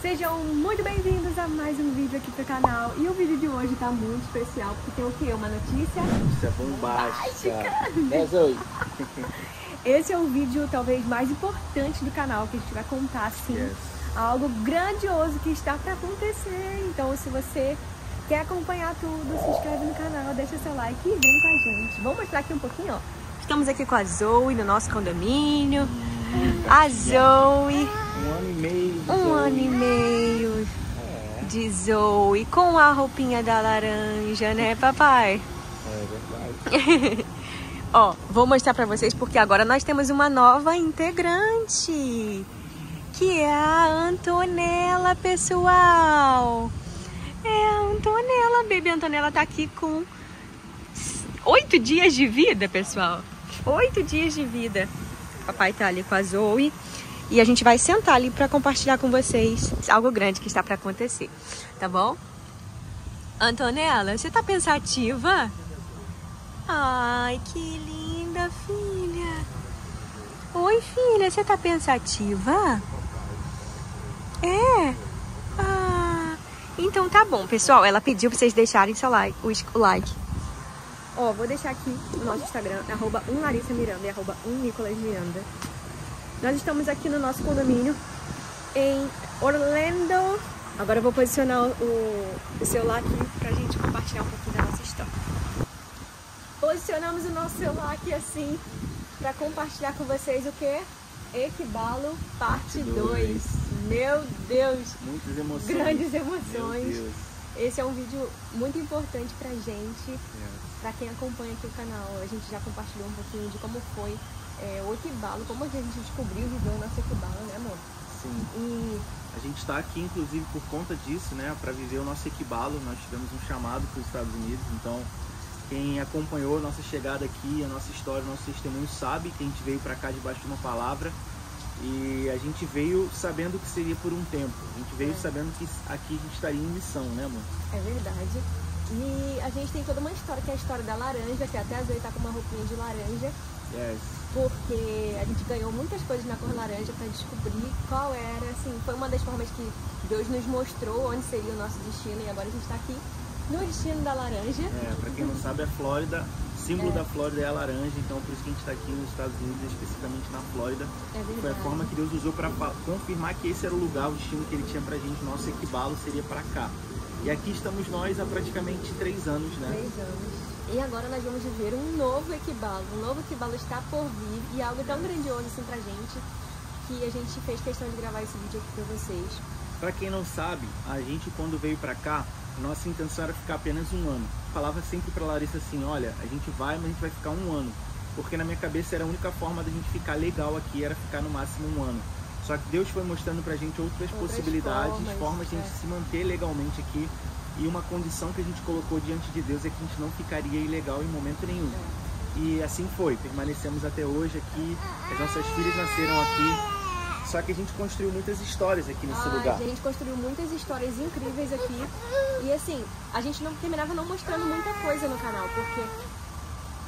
Sejam muito bem-vindos a mais um vídeo aqui pro canal. E o vídeo de hoje tá muito especial, porque tem o quê? Uma notícia? Notícia bombástica. Né, Zoe? Esse é o vídeo talvez mais importante do canal, que a gente vai contar, assim, algo grandioso que está para acontecer. Então, se você quer acompanhar tudo, se inscreve no canal, deixa seu like e vem com a gente. Vamos mostrar aqui um pouquinho, ó. Estamos aqui com a Zoe no nosso condomínio. A Zoe... Um ano e meio de Zoe, com a roupinha da laranja, né, papai? É verdade. Ó, vou mostrar pra vocês porque agora nós temos uma nova integrante, que é a Antonella, pessoal. É a Antonella, bebê Antonella tá aqui com 8 dias de vida, pessoal. 8 dias de vida. Papai tá ali com a Zoe. E a gente vai sentar ali para compartilhar com vocês algo grande que está para acontecer, tá bom? Antonella, você tá pensativa? Ai, que linda, filha. Oi, filha, você tá pensativa? É? Ah, então tá bom, pessoal. Ela pediu para vocês deixarem seu like, o like. Ó, vou deixar aqui no nosso Instagram, @1LarissaMiranda e @1NicolasMiranda. Nós estamos aqui no nosso condomínio em Orlando. Agora eu vou posicionar o celular aqui pra gente compartilhar um pouquinho da nossa história. Posicionamos o nosso celular aqui assim pra compartilhar com vocês o que? Equibalo parte 2. Meu Deus! Muitas emoções. Grandes emoções. Esse é um vídeo muito importante pra gente, pra quem acompanha aqui o canal. A gente já compartilhou um pouquinho de como foi o Equibalo, como a gente descobriu viver o nosso Equibalo, né, amor? Sim. E a gente está aqui, inclusive, por conta disso, né, para viver o nosso Equibalo. Nós tivemos um chamado para os Estados Unidos, então quem acompanhou a nossa chegada aqui, a nossa história, o nosso testemunho sabe que a gente veio para cá debaixo de uma palavra e a gente veio sabendo que seria por um tempo. A gente veio sabendo que aqui a gente estaria em missão, né, amor? É verdade. E a gente tem toda uma história, que é a história da laranja, que até a Zoe tá com uma roupinha de laranja. Porque a gente ganhou muitas coisas na cor laranja para descobrir qual era, assim, foi uma das formas que Deus nos mostrou onde seria o nosso destino, e agora a gente está aqui no destino da laranja. Para quem não sabe, a Flórida, símbolo da Flórida é a laranja, então por isso que a gente está aqui nos Estados Unidos, especificamente na Flórida. Foi a forma que Deus usou para confirmar que esse era o lugar, o destino que Ele tinha pra gente, nosso Equibalo seria para cá. E aqui estamos nós há praticamente 3 anos, né? 3 anos. E agora nós vamos viver um novo Equibalo. Um novo Equibalo está por vir e algo tão grandioso assim pra gente, que a gente fez questão de gravar esse vídeo aqui pra vocês. Pra quem não sabe, a gente quando veio pra cá, nossa intenção era ficar apenas 1 ano. Falava sempre pra Larissa assim, olha, a gente vai, mas a gente vai ficar 1 ano. Porque na minha cabeça era a única forma da gente ficar legal aqui, era ficar no máximo 1 ano. Só que Deus foi mostrando pra gente outras possibilidades, formas de a gente se manter legalmente aqui. E uma condição que a gente colocou diante de Deus é que a gente não ficaria ilegal em momento nenhum. E assim foi, permanecemos até hoje aqui, as nossas filhas nasceram aqui, só que a gente construiu muitas histórias aqui nesse lugar. A gente construiu muitas histórias incríveis aqui, e assim, a gente não terminava não mostrando muita coisa no canal, porque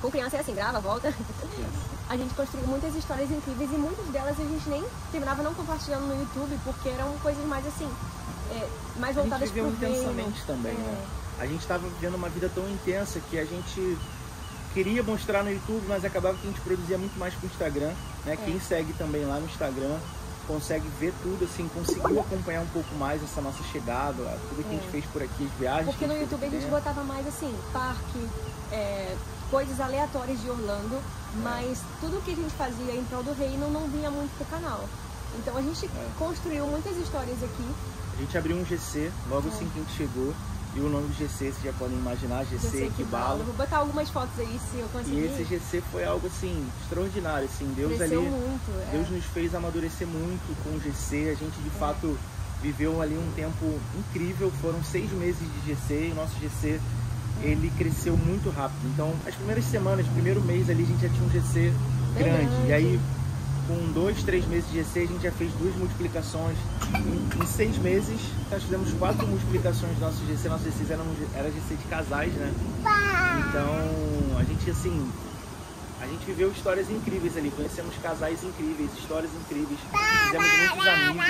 com criança é assim, grava, volta. A gente construiu muitas histórias incríveis e muitas delas a gente nem terminava não compartilhando no YouTube, porque eram coisas mais assim, mais voltadas pro reino. Intensamente também, né? A gente estava vivendo uma vida tão intensa que a gente queria mostrar no YouTube, mas acabava que a gente produzia muito mais pro Instagram, né? Quem segue também lá no Instagram consegue ver tudo, assim, conseguiu acompanhar um pouco mais essa nossa chegada, tudo que a gente fez por aqui, as viagens. Porque no YouTube a gente botava mais assim, parque, coisas aleatórias de Orlando, mas tudo que a gente fazia em prol do reino não vinha muito pro canal. Então a gente construiu muitas histórias aqui. A gente abriu um GC logo assim que a gente chegou, e o nome do GC, vocês já podem imaginar, GC Equibalo. Vou botar algumas fotos aí, se eu conseguir. E esse GC foi algo assim, extraordinário, assim, Deus Deus nos fez amadurecer muito com o GC, a gente de fato viveu ali um tempo incrível, foram 6 meses de GC, e o nosso GC, ele cresceu muito rápido. Então, as primeiras semanas, primeiro mês ali, a gente já tinha um GC grande, e aí com 2, 3 meses de GC, a gente já fez 2 multiplicações. Em 6 meses, nós fizemos 4 multiplicações do nosso GC. Nosso GC era GC de casais, né? Então, a gente, assim, a gente viveu histórias incríveis ali. Conhecemos casais incríveis, histórias incríveis. Fizemos muitos amigos.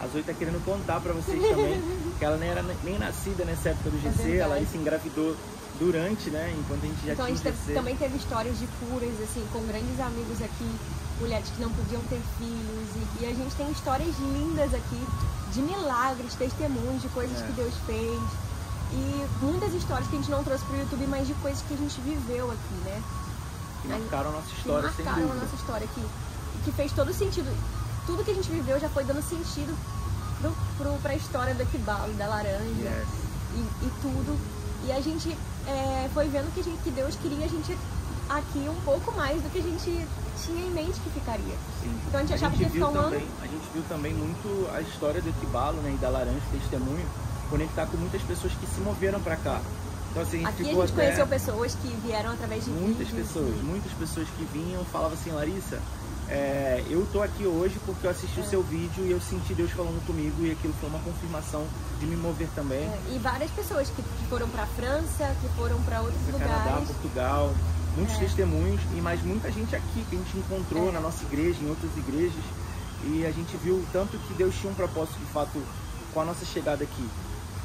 A Zoe tá querendo contar pra vocês também que ela nem era nem nascida nessa época do GC, ela se engravidou durante, né? Enquanto a gente já então, tinha a gente também teve histórias de curas, assim, com grandes amigos aqui, mulheres que não podiam ter filhos, e a gente tem histórias lindas aqui, de milagres, testemunhos, de coisas que Deus fez, e muitas histórias que a gente não trouxe pro YouTube, mas de coisas que a gente viveu aqui, né? Que marcaram a nossa história, sem dúvida. Marcaram a nossa história aqui, e que fez todo sentido. Tudo que a gente viveu já foi dando sentido pra história do Equibalo, da laranja, e tudo. E a gente foi vendo que Deus queria a gente aqui um pouco mais do que a gente tinha em mente que ficaria. Sim. Então a gente achava que ia ficar um ano. A gente viu também muito a história do Equibalo, né, e da laranja, testemunho, conectar com muitas pessoas que se moveram para cá. Então, assim, aqui a gente conheceu pessoas que vieram através de muitas pessoas que vinham, falavam assim, Larissa, eu tô aqui hoje porque eu assisti o seu vídeo e eu senti Deus falando comigo, e aquilo foi uma confirmação de me mover também. E várias pessoas que foram para a França, que foram para outros lugares. Canadá, Portugal, muitos testemunhos, e mais muita gente aqui que a gente encontrou na nossa igreja, em outras igrejas, e a gente viu tanto que Deus tinha um propósito de fato com a nossa chegada aqui.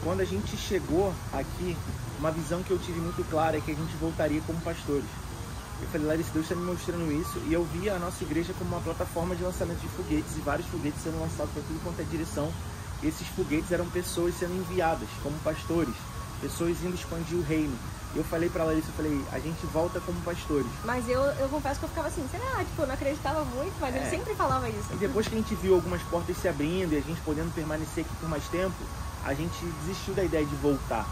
Quando a gente chegou aqui, uma visão que eu tive muito clara é que a gente voltaria como pastores. Eu falei, Larissa, Deus está me mostrando isso, e eu vi a nossa igreja como uma plataforma de lançamento de foguetes, e vários foguetes sendo lançados para tudo quanto é direção. E esses foguetes eram pessoas sendo enviadas como pastores, pessoas indo expandir o reino. E eu falei para Larissa, a gente volta como pastores. Mas eu confesso que eu ficava assim, será? Tipo, eu não acreditava muito, mas ele sempre falava isso. E depois que a gente viu algumas portas se abrindo e a gente podendo permanecer aqui por mais tempo, a gente desistiu da ideia de voltar.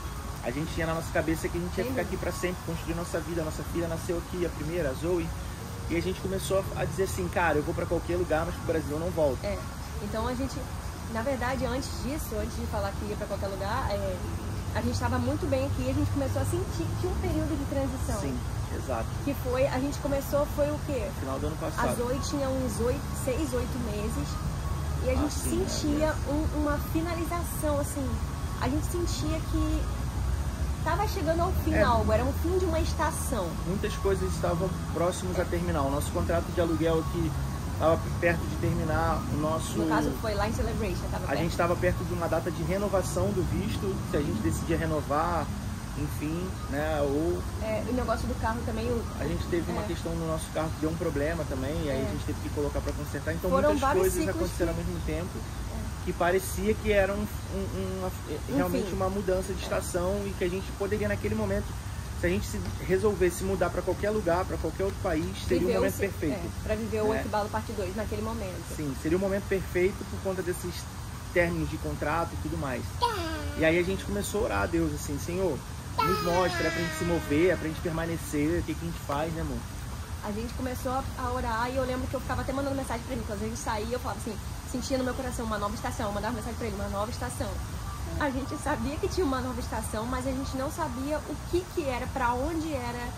A gente tinha na nossa cabeça que a gente ia ficar aqui para sempre, construir nossa vida. Nossa filha nasceu aqui, a primeira, a Zoe. E a gente começou a dizer assim, cara, eu vou para qualquer lugar, mas pro Brasil eu não volto. Então a gente, na verdade, antes de falar que ia para qualquer lugar, a gente estava muito bem aqui, a gente começou a sentir que um período de transição. Sim, exato. Que foi, a gente começou, foi o quê? Final do ano passado. A Zoe tinha uns 6, 8 meses, e a gente sentia uma finalização, assim, a gente sentia que estava chegando ao fim algo, era um fim de uma estação. Muitas coisas estavam próximos a terminar. O nosso contrato de aluguel aqui estava perto de terminar. O nosso... No caso foi lá em Celebration. A gente estava perto de uma data de renovação do visto, se a gente decidia renovar, enfim, né? Ou... o negócio do carro também... A gente teve uma questão no nosso carro que deu um problema também, e aí a gente teve que colocar para consertar. Então foram muitas coisas aconteceram ao mesmo tempo. Que parecia que era realmente uma mudança de estação, e que a gente poderia naquele momento, se a gente resolvesse mudar para qualquer lugar, para qualquer outro país, seria o momento perfeito. Para viver o Equibalo parte 2 naquele momento. Sim, seria o momento perfeito por conta desses términos de contrato e tudo mais. E aí a gente começou a orar a Deus assim, Senhor, nos mostra, pra gente se mover, pra gente permanecer, o que a gente faz, né, amor? A gente começou a orar, e eu lembro que eu ficava até mandando mensagem pra ele, quando a gente saía, eu falava assim, sentia no meu coração uma nova estação, eu mandava mensagem pra ele, uma nova estação. A gente sabia que tinha uma nova estação, mas a gente não sabia o que era, pra onde era,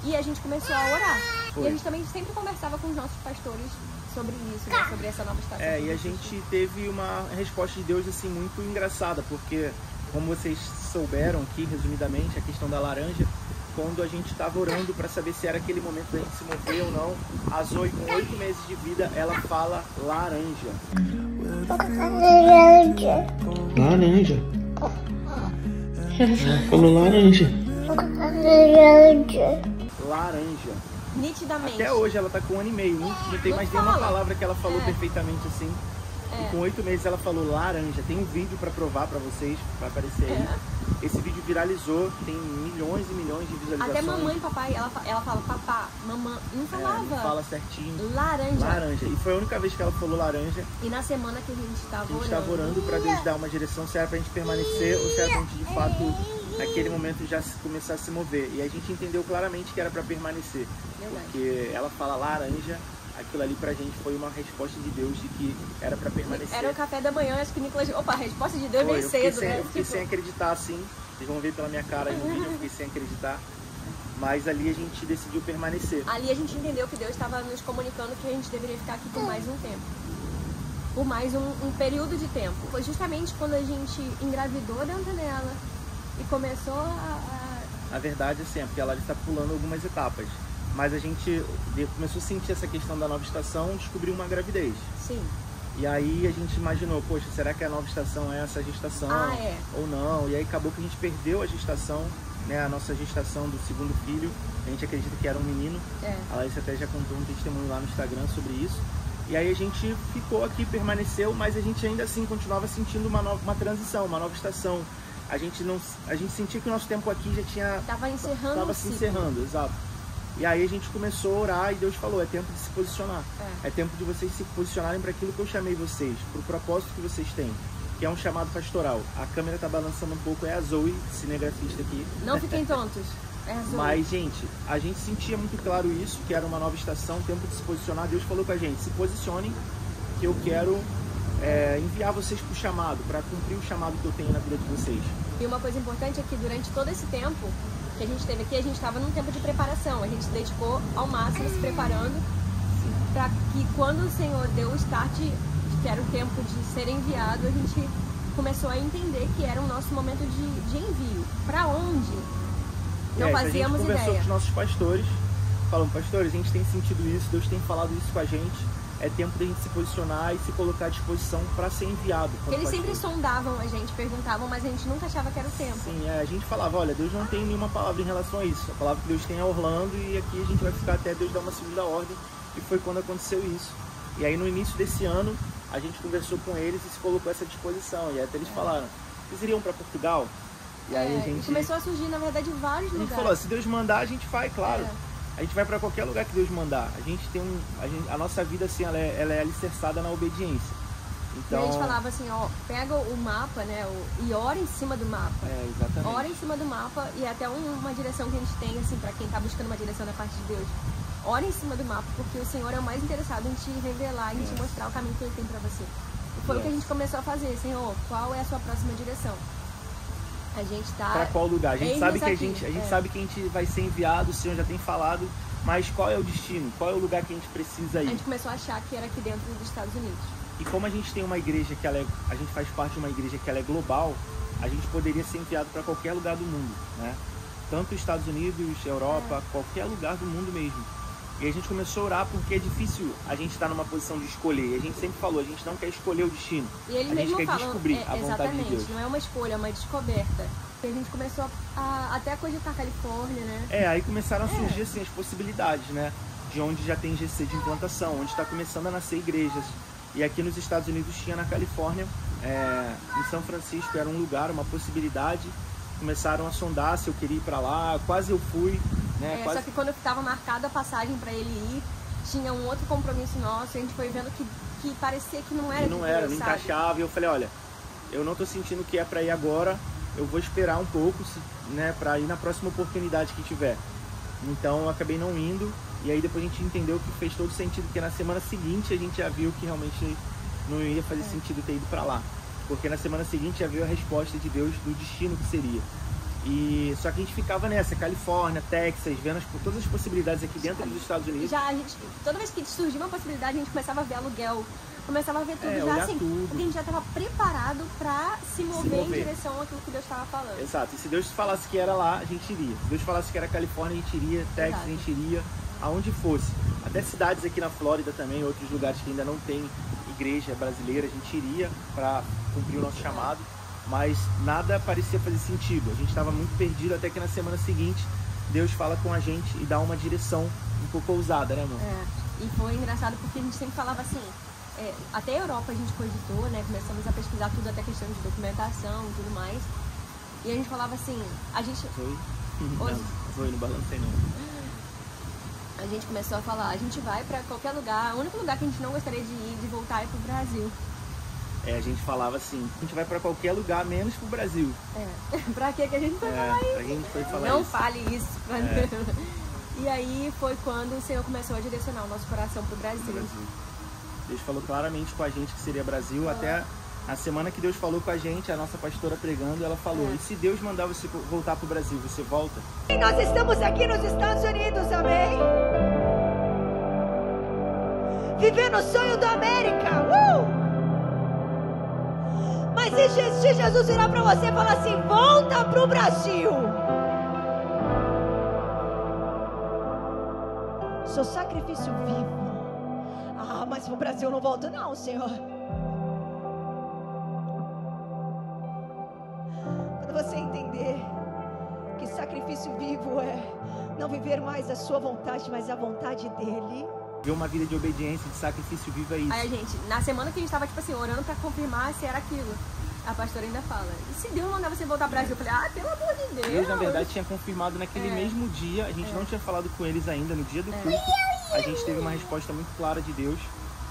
e a gente começou a orar. E a gente também sempre conversava com os nossos pastores sobre isso, né, sobre essa nova estação. E a gente teve uma resposta de Deus assim muito engraçada, porque como vocês souberam aqui, resumidamente, a questão da laranja, quando a gente estava orando para saber se era aquele momento da gente se mover ou não, a Zoe, com 8 meses de vida, ela fala laranja. Laranja. Ela falou laranja. Laranja. Nitidamente. Até hoje ela tá com 1 ano e meio, não tem mais nenhuma palavra que ela falou perfeitamente assim. E com 8 meses ela falou laranja. Tem um vídeo para provar para vocês, vai aparecer aí. Esse vídeo viralizou, tem milhões e milhões de visualizações. Até mamãe e papai, ela fala papá, mamãe, não falava. Não fala certinho. Laranja. Laranja. E foi a única vez que ela falou laranja. E na semana que a gente estava orando para Deus dar uma direção, se era pra gente permanecer ou se era pra gente de fato, naquele momento, já começar a se mover. E a gente entendeu claramente que era para permanecer. Verdade. Porque ela fala laranja. Aquilo ali pra gente foi uma resposta de Deus de que era pra permanecer. Era o café da manhã, acho que o Nicolas... Opa, a resposta de Deus veio cedo, né? Eu fiquei sem acreditar, assim. Vocês vão ver pela minha cara aí no vídeo, eu fiquei sem acreditar. Mas ali a gente decidiu permanecer. Ali a gente entendeu que Deus estava nos comunicando que a gente deveria ficar aqui por mais um tempo. Por mais um período de tempo. Foi justamente quando a gente engravidou da Antonella e começou A verdade, assim, é porque ela está pulando algumas etapas. Mas a gente começou a sentir essa questão da nova estação, descobriu uma gravidez. Sim. E aí a gente imaginou, poxa, será que a nova estação é essa gestação ou não? E aí acabou que a gente perdeu a gestação, né, a nossa gestação do segundo filho. A gente acredita que era um menino. A Laís até já contou um testemunho lá no Instagram sobre isso. E aí a gente ficou aqui, permaneceu, mas a gente ainda assim continuava sentindo uma transição, uma nova estação. A gente sentia que o nosso tempo aqui já tinha... Tava se encerrando, exato. E aí a gente começou a orar e Deus falou, é tempo de se posicionar. É tempo de vocês se posicionarem para aquilo que eu chamei vocês, para o propósito que vocês têm, que é um chamado pastoral. A câmera tá balançando um pouco, é a Zoe, cinegrafista aqui. Não fiquem tontos. Mas, gente, a gente sentia muito claro isso, que era uma nova estação, tempo de se posicionar. Deus falou com a gente, se posicionem, que eu quero enviar vocês para o chamado, para cumprir o chamado que eu tenho na vida de vocês. E uma coisa importante é que durante todo esse tempo que a gente teve aqui, a gente estava num tempo de preparação. A gente se dedicou ao máximo se preparando para que quando o Senhor deu o start, que era o tempo de ser enviado, a gente começou a entender que era o nosso momento de envio. Para onde? Não fazíamos ideia. A gente conversou com os nossos pastores, falando, pastores, a gente tem sentido isso, Deus tem falado isso com a gente. É tempo da gente se posicionar e se colocar à disposição para ser enviado. Eles sempre sondavam a gente, perguntavam, mas a gente nunca achava que era o tempo. Sim, a gente falava, olha, Deus não tem nenhuma palavra em relação a isso. A palavra que Deus tem é Orlando e aqui a gente vai ficar até Deus dar uma segunda ordem. E foi quando aconteceu isso. E aí no início desse ano, a gente conversou com eles e se colocou a essa disposição. E até eles falaram, vocês iriam para Portugal? E aí a gente... começou a surgir, na verdade, vários lugares. A gente falou, se Deus mandar, a gente vai, claro. A gente vai para qualquer lugar que Deus mandar. A gente tem a nossa vida assim, ela é alicerçada na obediência. Então... E a gente falava assim, ó, pega o mapa, né, e ora em cima do mapa. Exatamente. Ora em cima do mapa e até uma direção que a gente tem, assim, para quem tá buscando uma direção da parte de Deus. Ora em cima do mapa, porque o Senhor é o mais interessado em te revelar, em te mostrar o caminho que Ele tem para você. E foi o que a gente começou a fazer, Senhor, qual é a sua próxima direção? A gente tá... Para qual lugar? A gente sabe que a gente sabe que a gente vai ser enviado, o Senhor já tem falado, mas qual é o destino? Qual é o lugar que a gente precisa ir? A gente começou a achar que era aqui dentro dos Estados Unidos. E como a gente tem uma igreja que a gente faz parte de uma igreja que ela é global, a gente poderia ser enviado para qualquer lugar do mundo, né? Tanto Estados Unidos, Europa, qualquer lugar do mundo mesmo. E a gente começou a orar porque é difícil a gente estar numa posição de escolher. E a gente sempre falou, a gente não quer escolher o destino. E ele a gente quer falam, descobrir a vontade de Deus. Não é uma escolha, é uma descoberta. E a gente começou até a cogitar a Califórnia, né? Aí começaram a surgir assim, as possibilidades, né? De onde já tem GC de implantação, onde está começando a nascer igrejas. E aqui nos Estados Unidos tinha na Califórnia, em São Francisco, era um lugar, uma possibilidade. Começaram a sondar se eu queria ir para lá, quase eu fui. Né? Só que quando estava marcada a passagem para ele ir, tinha um outro compromisso nosso, e a gente foi vendo que parecia que não era de Deus, não encaixava, e eu falei, olha, eu não tô sentindo que é para ir agora, eu vou esperar um pouco, né, para ir na próxima oportunidade que tiver. Então eu acabei não indo, e aí depois a gente entendeu que fez todo sentido, porque na semana seguinte a gente já viu que realmente não ia fazer sentido ter ido para lá, porque na semana seguinte já veio a resposta de Deus do destino que seria. E só que a gente ficava nessa, Califórnia, Texas, vendo todas as possibilidades aqui dentro dos Estados Unidos. Toda vez que surgia uma possibilidade, a gente começava a ver aluguel, começava a ver tudo, já assim, tudo. Porque a gente já estava preparado para se mover em direção àquilo que Deus estava falando. Exato, e se Deus falasse que era lá, a gente iria. Se Deus falasse que era Califórnia, a gente iria, Texas, a gente iria, aonde fosse. Até cidades aqui na Flórida também, outros lugares que ainda não tem igreja brasileira, a gente iria para cumprir o nosso chamado. Mas nada parecia fazer sentido. A gente estava muito perdido, até que na semana seguinte Deus fala com a gente e dá uma direção um pouco ousada, né, amor? E foi engraçado porque a gente sempre falava assim, até a Europa a gente cogitou, né? Começamos a pesquisar tudo, até questão de documentação e tudo mais. E a gente falava assim, a gente... Foi, não balancei não. A gente começou a falar, a gente vai pra qualquer lugar, o único lugar que a gente não gostaria de ir, de voltar é pro Brasil. A gente falava assim, a gente vai pra qualquer lugar, menos pro Brasil. Pra que a gente foi falar isso? A gente foi falar não isso. fale isso. E aí foi quando o Senhor começou a direcionar o nosso coração pro Brasil. Deus falou claramente com a gente que seria Brasil. Até a semana que Deus falou com a gente, a nossa pastora pregando, ela falou, e se Deus mandar você voltar pro Brasil, você volta? E nós estamos aqui nos Estados Unidos, amém? Vivendo o sonho da América. Mas se Jesus virar para você e falar assim, volta pro Brasil, sou sacrifício vivo. Mas pro Brasil eu não volto não, Senhor. Quando você entender que sacrifício vivo é não viver mais a sua vontade, mas a vontade dele. Ver uma vida de obediência, de sacrifício vivo é isso. Aí, gente, na semana que a gente tava, tipo assim, orando pra confirmar se era aquilo, a pastora ainda fala, e se Deus mandar você voltar ao Brasil? Eu falei, ah, pelo amor de Deus. Deus, na verdade, tinha confirmado naquele mesmo dia. A gente não tinha falado com eles ainda, no dia do culto. A gente teve uma resposta muito clara de Deus,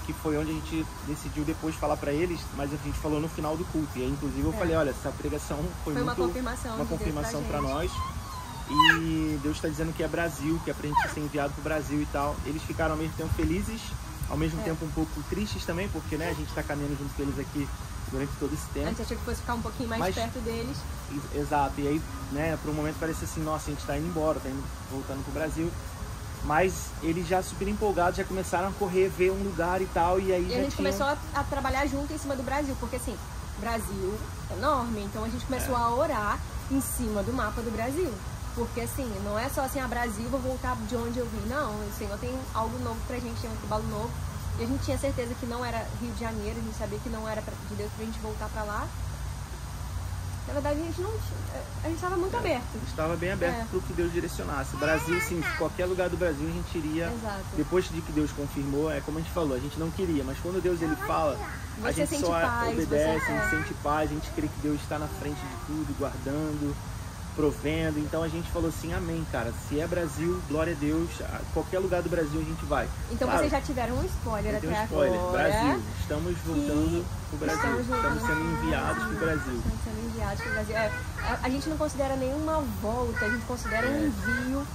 que foi onde a gente decidiu depois falar pra eles, mas a gente falou no final do culto. E aí, inclusive, eu falei, olha, essa pregação foi muito, uma confirmação pra nós. E Deus está dizendo que é Brasil, que é pra gente ser enviado pro Brasil e tal. Eles ficaram ao mesmo tempo felizes, ao mesmo tempo um pouco tristes também, porque né, a gente tá caminhando junto com eles aqui durante todo esse tempo. A gente achou que fosse ficar um pouquinho mais perto deles. Exato, e aí, né, por um momento parece assim, nossa, a gente tá indo embora, tá indo, voltando pro Brasil. Mas eles já super empolgados, já começaram a correr, ver um lugar e tal, e aí e a gente começou a trabalhar junto em cima do Brasil, porque assim, Brasil é enorme, então a gente começou a orar em cima do mapa do Brasil. Porque assim, não é só assim, a Brasil, vou voltar de onde eu vim. Não, o Senhor tem algo novo pra gente, tem um trabalho novo. E a gente tinha certeza que não era Rio de Janeiro, a gente sabia que não era de Deus pra gente voltar pra lá. Na verdade, a gente não tinha, a gente estava muito aberto. A gente estava bem aberto pro que Deus direcionasse. Brasil, assim, qualquer lugar do Brasil a gente iria. Exato. Depois de que Deus confirmou, é como a gente falou, a gente não queria, mas quando Deus ele fala, a gente só obedece, a gente sente paz, a gente crê que Deus está na frente de tudo, guardando, provendo. Então a gente falou assim, amém, cara. Se é Brasil, glória a Deus, qualquer lugar do Brasil a gente vai. Então claro, vocês já tiveram um spoiler até agora. Brasil, estamos voltando pro Brasil, estamos sendo enviados pro Brasil. Estamos sendo enviados pro Brasil. A gente não considera nenhuma volta, a gente considera um envio,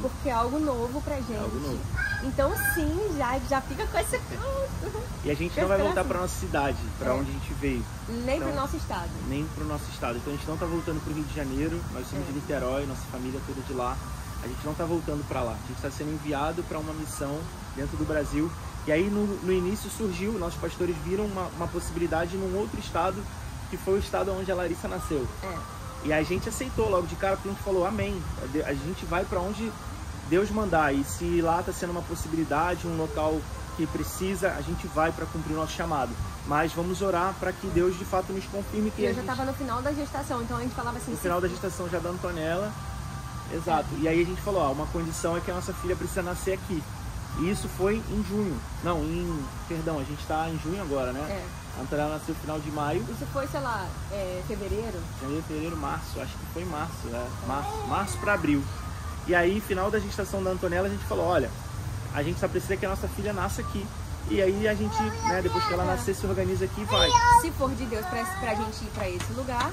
porque é algo novo pra gente. Algo novo. Então sim, já fica com esse... E a gente não vai voltar pra nossa cidade, pra onde a gente veio. Nem então, pro nosso estado. Nem pro nosso estado. Então a gente não tá voltando pro Rio de Janeiro, nós somos de Niterói, nossa família toda de lá. A gente não tá voltando pra lá, a gente tá sendo enviado pra uma missão dentro do Brasil. E aí no início surgiu, nossos pastores viram uma possibilidade num outro estado, que foi o estado onde a Larissa nasceu. E a gente aceitou logo de cara, porque a gente falou, amém, a gente vai pra onde Deus mandar. E se lá tá sendo uma possibilidade, um local que precisa, a gente vai para cumprir o nosso chamado. Mas vamos orar para que Deus de fato nos confirme que eu já estava no final da gestação, então a gente falava assim... No final da gestação já da Antonella, exato. E aí a gente falou, ó, uma condição é que a nossa filha precisa nascer aqui. E isso foi em junho. Não, perdão, a gente está em junho agora, né? A Antonella nasceu no final de maio. Isso foi, sei lá, fevereiro? Janeiro, fevereiro, março, acho que foi março, né? Março para abril. E aí, final da gestação da Antonella, a gente falou, olha, a gente só precisa que a nossa filha nasça aqui. E aí a gente, né, depois que ela nascer, se organiza aqui e vai. Se for de Deus pra gente ir pra esse lugar,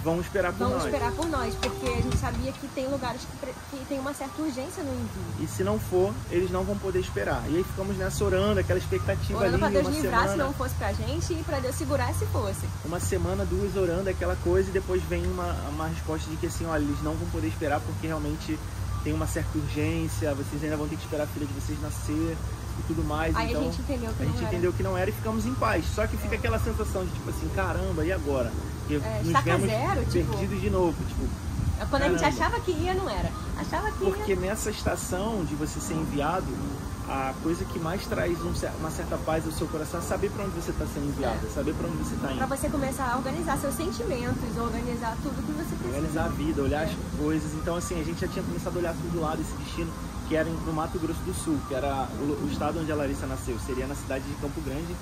vamos esperar por nós. Vamos esperar por nós, porque a gente sabia que tem lugares que tem uma certa urgência no envio. E se não for, eles não vão poder esperar. E aí ficamos nessa orando, aquela expectativa orando ali. Pra Deus uma livrar semana, se não fosse pra gente e pra Deus segurar se fosse. Uma semana, duas orando aquela coisa e depois vem uma resposta de que assim, olha, eles não vão poder esperar porque realmente tem uma certa urgência, vocês ainda vão ter que esperar a filha de vocês nascer e tudo mais. Aí então, a gente entendeu que não era e ficamos em paz. Só que fica aquela sensação de tipo assim, caramba, e agora? Porque nos vemos perdidos de novo. Tipo, quando caramba. A gente achava que ia, não era. Achava que porque ia. Nessa estação de você ser enviado, a coisa que mais traz uma certa paz ao seu coração é saber para onde você está sendo enviado, saber para onde você está indo. Para você começar a organizar seus sentimentos, organizar tudo que você precisa. Organizar a vida, olhar as coisas. Então assim, a gente já tinha começado a olhar tudo lá desse destino, que era no Mato Grosso do Sul, que era o estado onde a Larissa nasceu, seria na cidade de Campo Grande.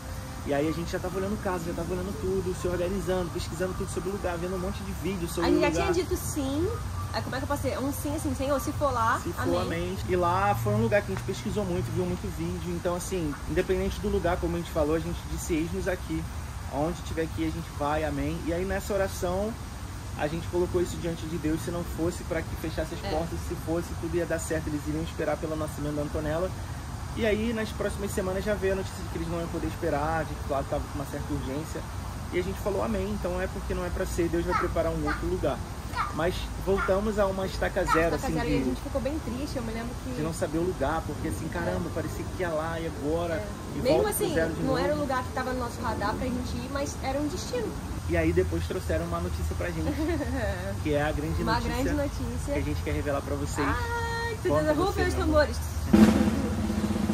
E aí a gente já estava olhando casa, já estava olhando tudo, se organizando, pesquisando tudo sobre o lugar, vendo um monte de vídeos sobre o lugar. A gente já tinha dito sim. Aí como é que eu posso dizer? Um sim, assim, Senhor, se for lá, se for, amém. E lá foi um lugar que a gente pesquisou muito, viu muito vídeo. Então, assim, independente do lugar, como a gente falou, a gente disse, eis-nos aqui. Onde tiver aqui, a gente vai, amém. E aí nessa oração, a gente colocou isso diante de Deus. Se não fosse para que fechasse as portas, se fosse, tudo ia dar certo. Eles iriam esperar pelo nascimento da Antonella. E aí, nas próximas semanas, já veio a notícia de que eles não iam poder esperar. A gente, claro, estava com uma certa urgência. E a gente falou, amém. Então é porque não é para ser, Deus vai preparar um outro lugar. Mas voltamos a uma estaca zero, assim, e a gente ficou bem triste, eu me lembro que... de não saber o lugar, porque assim, caramba, parecia que ia lá e agora... E mesmo assim, não era o lugar que estava no nosso radar pra gente ir, mas era um destino. E aí depois trouxeram uma notícia pra gente, que é a grande uma notícia, grande notícia que a gente quer revelar pra vocês. Ai, rufem os tambores.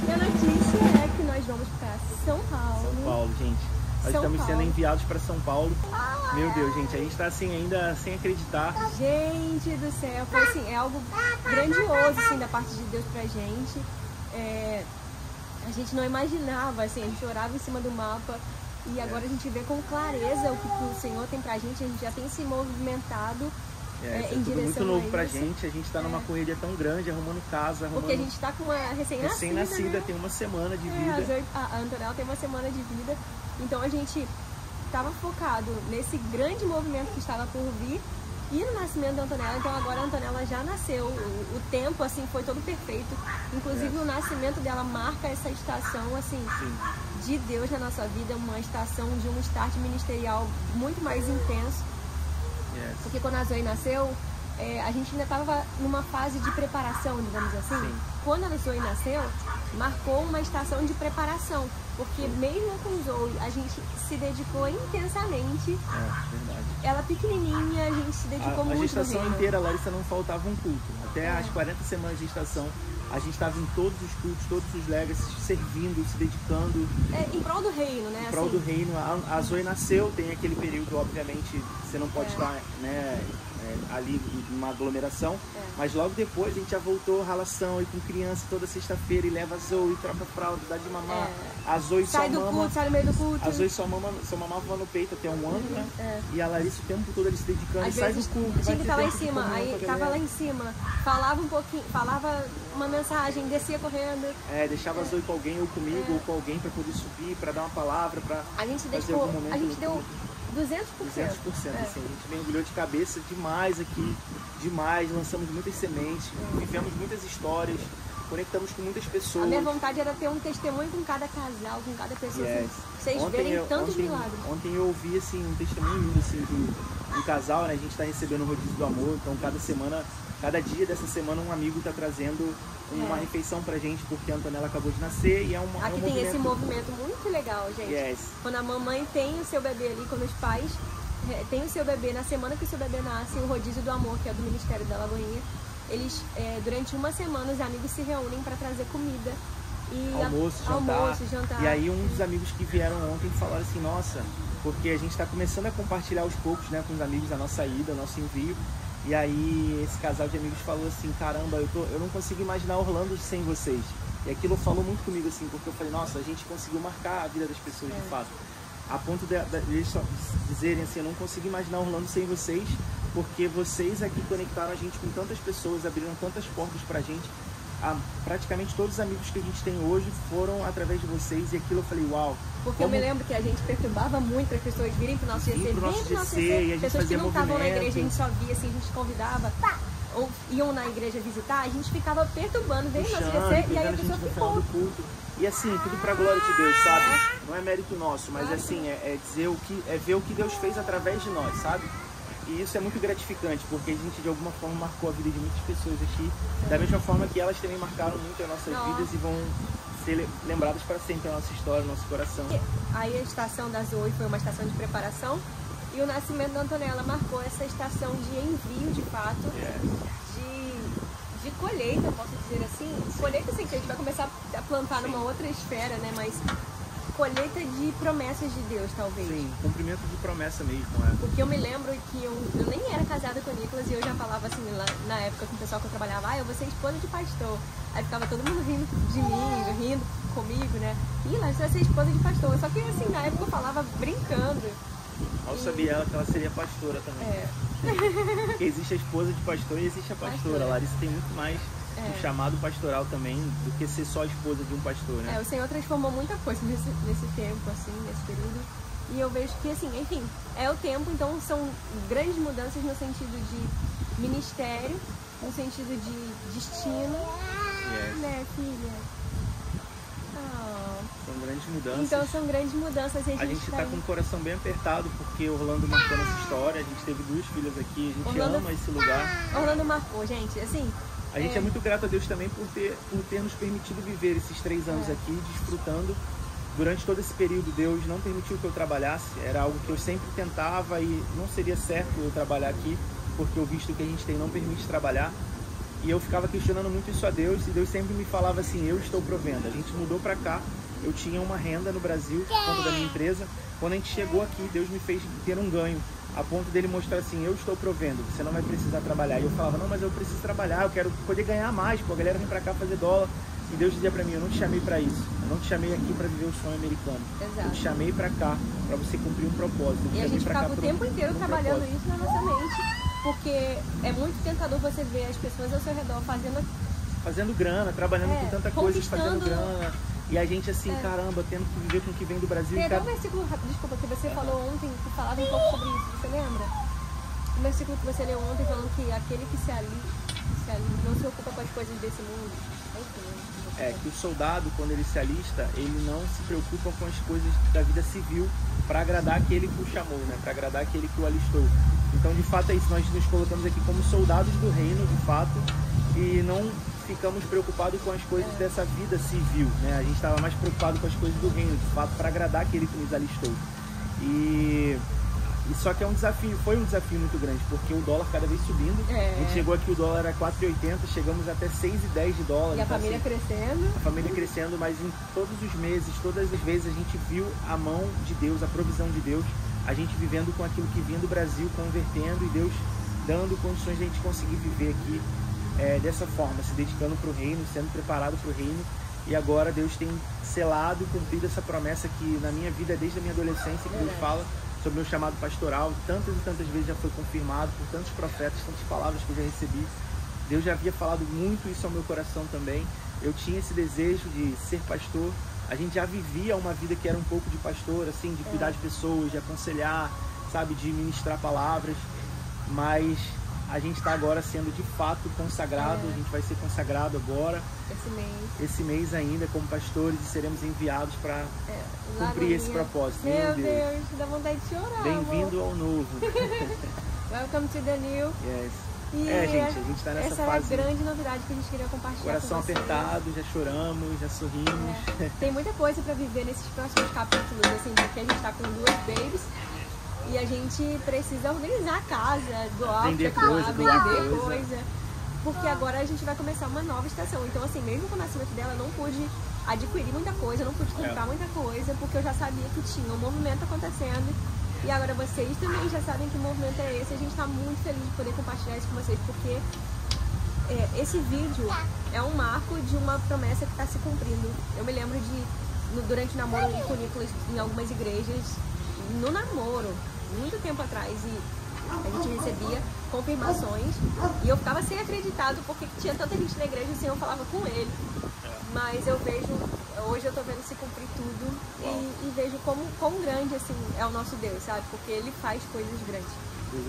E a notícia é que nós vamos pra São Paulo. São Paulo, gente. Nós estamos sendo enviados para São Paulo. Meu Deus, gente, a gente está assim ainda sem acreditar. Gente do céu, foi assim, é algo grandioso assim da parte de Deus pra gente. A gente não imaginava, assim, a gente orava em cima do mapa e agora a gente vê com clareza o que o Senhor tem pra gente. A gente já tem se movimentado em direção muito novo pra gente. A gente tá numa correria tão grande, arrumando casa, porque a gente tá com uma recém-nascida, né? Tem uma semana de vida. A Antonella tem uma semana de vida. Então a gente estava focado nesse grande movimento que estava por vir e no nascimento da Antonella. Então agora a Antonella já nasceu, o tempo assim foi todo perfeito. Inclusive o nascimento dela marca essa estação assim de Deus na nossa vida, uma estação de um start ministerial muito mais intenso. Porque quando a Zoe nasceu, a gente ainda estava numa fase de preparação, digamos assim. Sim. Quando a Zoe nasceu, marcou uma estação de preparação. Porque mesmo com Zoe, a gente se dedicou intensamente. Verdade. Ela pequenininha, a gente se dedicou muito. A gestação inteira, Larissa, não faltava um culto. Até as 40 semanas de gestação, a gente estava em todos os cultos, todos os legacies, servindo, se dedicando. Em prol do reino, né? Em prol do reino. A Zoe nasceu, tem aquele período, obviamente, você não pode estar, né, ali numa aglomeração, mas logo depois a gente já voltou ralação e com criança toda sexta-feira e leva a Zoe, troca fralda, dá de mamar. A Zoe sai do culto, sai no meio do culto. A Zoe só mamava no peito até 1 ano, né? E a Larissa o tempo todo ele se dedicando, sai do culto. Tinha que estar lá em cima, aí tava lá em cima, falava um pouquinho, falava uma mensagem, descia correndo. Deixava a Zoe com alguém ou comigo ou com alguém para poder subir, para dar uma palavra, para fazer algum momento. A gente deu 200%. 200%, assim, a gente mergulhou de cabeça demais aqui, demais, lançamos muitas sementes, vivemos muitas histórias, conectamos com muitas pessoas. A minha vontade era ter um testemunho com cada casal, com cada pessoa, assim, vocês verem tantos milagres. Ontem eu ouvi assim, um testemunho lindo assim, de um casal, né? A gente está recebendo o rodízio do amor, então cada dia dessa semana um amigo está trazendo uma refeição pra gente, porque a Antonella acabou de nascer e aqui tem esse movimento muito legal, gente. Quando a mamãe tem o seu bebê ali, quando os pais têm o seu bebê, na semana que o seu bebê nasce, o rodízio do amor, que é do Ministério da Lagoinha, eles, durante uma semana, os amigos se reúnem para trazer comida. E almoço, jantar. E aí um dos amigos que vieram ontem falaram assim, nossa, porque a gente está começando a compartilhar aos poucos, né, com os amigos a nossa ida, o nosso envio. E aí esse casal de amigos falou assim, caramba, eu não consigo imaginar Orlando sem vocês. E aquilo falou muito comigo, assim, porque eu falei, nossa, a gente conseguiu marcar a vida das pessoas de fato. A ponto de eles dizerem assim, eu não consigo imaginar Orlando sem vocês, porque vocês aqui conectaram a gente com tantas pessoas, abriram tantas portas pra gente. Praticamente todos os amigos que a gente tem hoje foram através de vocês, e aquilo eu falei, uau. Porque eu me lembro que a gente perturbava muito as pessoas virem pro nosso GC, e a gente pessoas que não estavam na igreja, a gente só via, assim, a gente convidava, ou iam na igreja visitar, a gente ficava perturbando, veio no nosso GC, e aí a pessoa ficou. E assim, tudo pra glória de Deus, sabe? Não é mérito nosso, mas assim, dizer ver o que Deus fez através de nós, sabe? E isso é muito gratificante, porque a gente de alguma forma marcou a vida de muitas pessoas aqui, da mesma forma que elas também marcaram muito as nossas vidas e vão ser lembradas para sempre a nossa história, o nosso coração. Aí a estação da Zoe foi uma estação de preparação e o nascimento da Antonella marcou essa estação de envio, de fato, de colheita, eu posso dizer assim. Colheita, assim, que a gente vai começar a plantar numa outra esfera, né? Mas colheita de promessas de Deus, talvez. Sim, cumprimento de promessa mesmo, Porque eu me lembro que eu nem era casada com o Nicolas e eu já falava assim, lá, na época com o pessoal que eu trabalhava, eu vou ser esposa de pastor. Aí ficava todo mundo rindo de mim, rindo comigo, né? E lá, você vai ser esposa de pastor. Só que assim, na época eu falava brincando. Eu sabia que ela seria pastora também. Porque existe a esposa de pastor e existe a pastora. A Larissa tem muito mais um chamado pastoral também do que ser só esposa de um pastor, né? O Senhor transformou muita coisa nesse tempo, assim, nesse período. E eu vejo que, assim, enfim, é o tempo, então são grandes mudanças no sentido de ministério, no sentido de destino, né, filha? São grandes mudanças. Então são grandes mudanças. E a gente tá com o coração bem apertado, porque Orlando marcou nossa história, a gente teve 2 filhas aqui, a gente ama esse lugar. Orlando marcou, gente, assim... A gente é muito grato a Deus também por ter nos permitido viver esses 3 anos aqui, desfrutando. Durante todo esse período, Deus não permitiu que eu trabalhasse. Era algo que eu sempre tentava e não seria certo eu trabalhar aqui, porque o visto que a gente tem não permite trabalhar. E eu ficava questionando muito isso a Deus, e Deus sempre me falava assim, eu estou provendo. A gente mudou para cá, eu tinha uma renda no Brasil, por conta da minha empresa, Quando a gente chegou aqui, Deus me fez ter um ganho, a ponto dele mostrar assim, eu estou provendo, você não vai precisar trabalhar. E eu falava, não, mas eu preciso trabalhar, eu quero poder ganhar mais, pô, a galera vem pra cá fazer dólar. E Deus dizia pra mim, eu não te chamei pra isso, eu não te chamei aqui pra viver o sonho americano. Exato. Eu te chamei pra cá, pra você cumprir um propósito. E a gente ficava o tempo inteiro trabalhando isso na nossa mente, porque é muito tentador você ver as pessoas ao seu redor fazendo grana, trabalhando com tanta coisa, fazendo grana. E a gente assim, caramba, tendo que viver com o que vem do Brasil. Tem até um versículo, desculpa, que você falou ontem, que falava um pouco sobre isso, você lembra? Um versículo que você leu ontem falando que aquele que se alista não se ocupa com as coisas desse mundo. Que o soldado, quando ele se alista, ele não se preocupa com as coisas da vida civil para agradar aquele que o chamou, né? Para agradar aquele que o alistou. Então, de fato, é isso. Nós nos colocamos aqui como soldados do reino, de fato, e não ficamos preocupados com as coisas dessa vida civil, né? A gente estava mais preocupado com as coisas do reino, de fato, para agradar aquele que nos alistou. E só que é um desafio, foi um desafio muito grande, porque o dólar cada vez subindo. A gente chegou aqui, o dólar era 4,80, chegamos até 6,10 de dólar. E a família crescendo. A família crescendo, mas em todos os meses, todas as vezes a gente viu a mão de Deus, a provisão de Deus, a gente vivendo com aquilo que vinha do Brasil, convertendo, e Deus dando condições de a gente conseguir viver aqui dessa forma, se dedicando para o reino, sendo preparado para o reino. E agora Deus tem selado e cumprido essa promessa que na minha vida, desde a minha adolescência, que Deus fala sobre o meu chamado pastoral, tantas e tantas vezes já foi confirmado por tantos profetas, tantas palavras que eu já recebi. Deus já havia falado muito isso ao meu coração também. Eu tinha esse desejo de ser pastor. A gente já vivia uma vida que era um pouco de pastor, assim, de cuidar de pessoas, de aconselhar, sabe, de ministrar palavras. Mas a gente está agora sendo de fato consagrado, a gente vai ser consagrado agora. Esse mês ainda, como pastores, e seremos enviados para cumprir esse propósito. Meu Deus, dá vontade de chorar. Bem-vindo ao novo. Welcome to the new. Yes. E gente, a gente está nessa fase. Essa é a grande novidade que a gente queria compartilhar. Coração apertado, já choramos, já sorrimos. Tem muita coisa para viver nesses próximos capítulos, assim, porque a gente está com 2 babies. E a gente precisa organizar a casa, doar vender coisa. Porque agora a gente vai começar uma nova estação. Então, assim, mesmo com o nascimento dela, eu não pude adquirir muita coisa, não pude comprar muita coisa, porque eu já sabia que tinha um movimento acontecendo. E agora vocês também já sabem que movimento é esse. A gente está muito feliz de poder compartilhar isso com vocês, porque esse vídeo é um marco de uma promessa que está se cumprindo. Eu me lembro durante o namoro com o Nicolas, em algumas igrejas, no namoro, muito tempo atrás, e a gente recebia confirmações e eu ficava sem acreditado porque tinha tanta gente na igreja e o Senhor falava com ele. Mas eu vejo, hoje eu tô vendo se cumprir tudo e vejo quão grande assim é o nosso Deus, sabe? Porque Ele faz coisas grandes.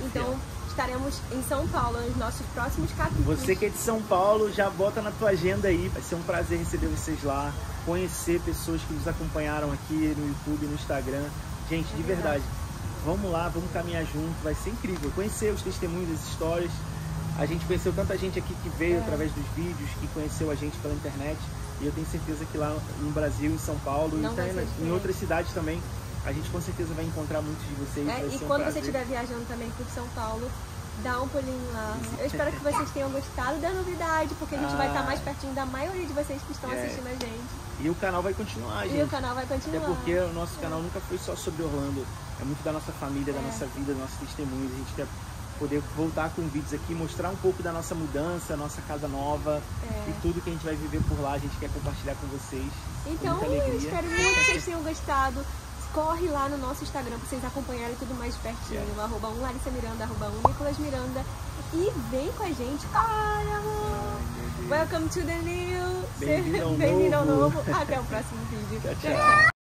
Então estaremos em São Paulo nos nossos próximos capítulos. Você que é de São Paulo, já bota na tua agenda aí. Vai ser um prazer receber vocês lá, conhecer pessoas que nos acompanharam aqui no YouTube, no Instagram. Gente, de verdade, vamos lá, vamos caminhar junto, vai ser incrível. Conhecer os testemunhos, as histórias. A gente conheceu tanta gente aqui que veio através dos vídeos, que conheceu a gente pela internet. E eu tenho certeza que lá no Brasil, em São Paulo, e em outras cidades também, a gente com certeza vai encontrar muitos de vocês. Vai e ser quando você estiver viajando também por São Paulo, dá um pulinho lá. Eu espero que vocês tenham gostado da novidade, porque a gente vai estar mais pertinho da maioria de vocês que estão assistindo a gente. E o canal vai continuar, gente. E o canal vai continuar. Até porque o nosso canal nunca foi só sobre Orlando. É muito da nossa família, da nossa vida, do nosso testemunho. A gente quer poder voltar com vídeos aqui, mostrar um pouco da nossa mudança, nossa casa nova e tudo que a gente vai viver por lá. A gente quer compartilhar com vocês. Então, eu espero muito que vocês tenham gostado. Corre lá no nosso Instagram para vocês acompanharem tudo mais pertinho. @1LarissaMiranda, @1NicolasMiranda. E vem com a gente para Welcome to the New. Bem-vindo ao novo. Até o próximo vídeo. Tchau, tchau.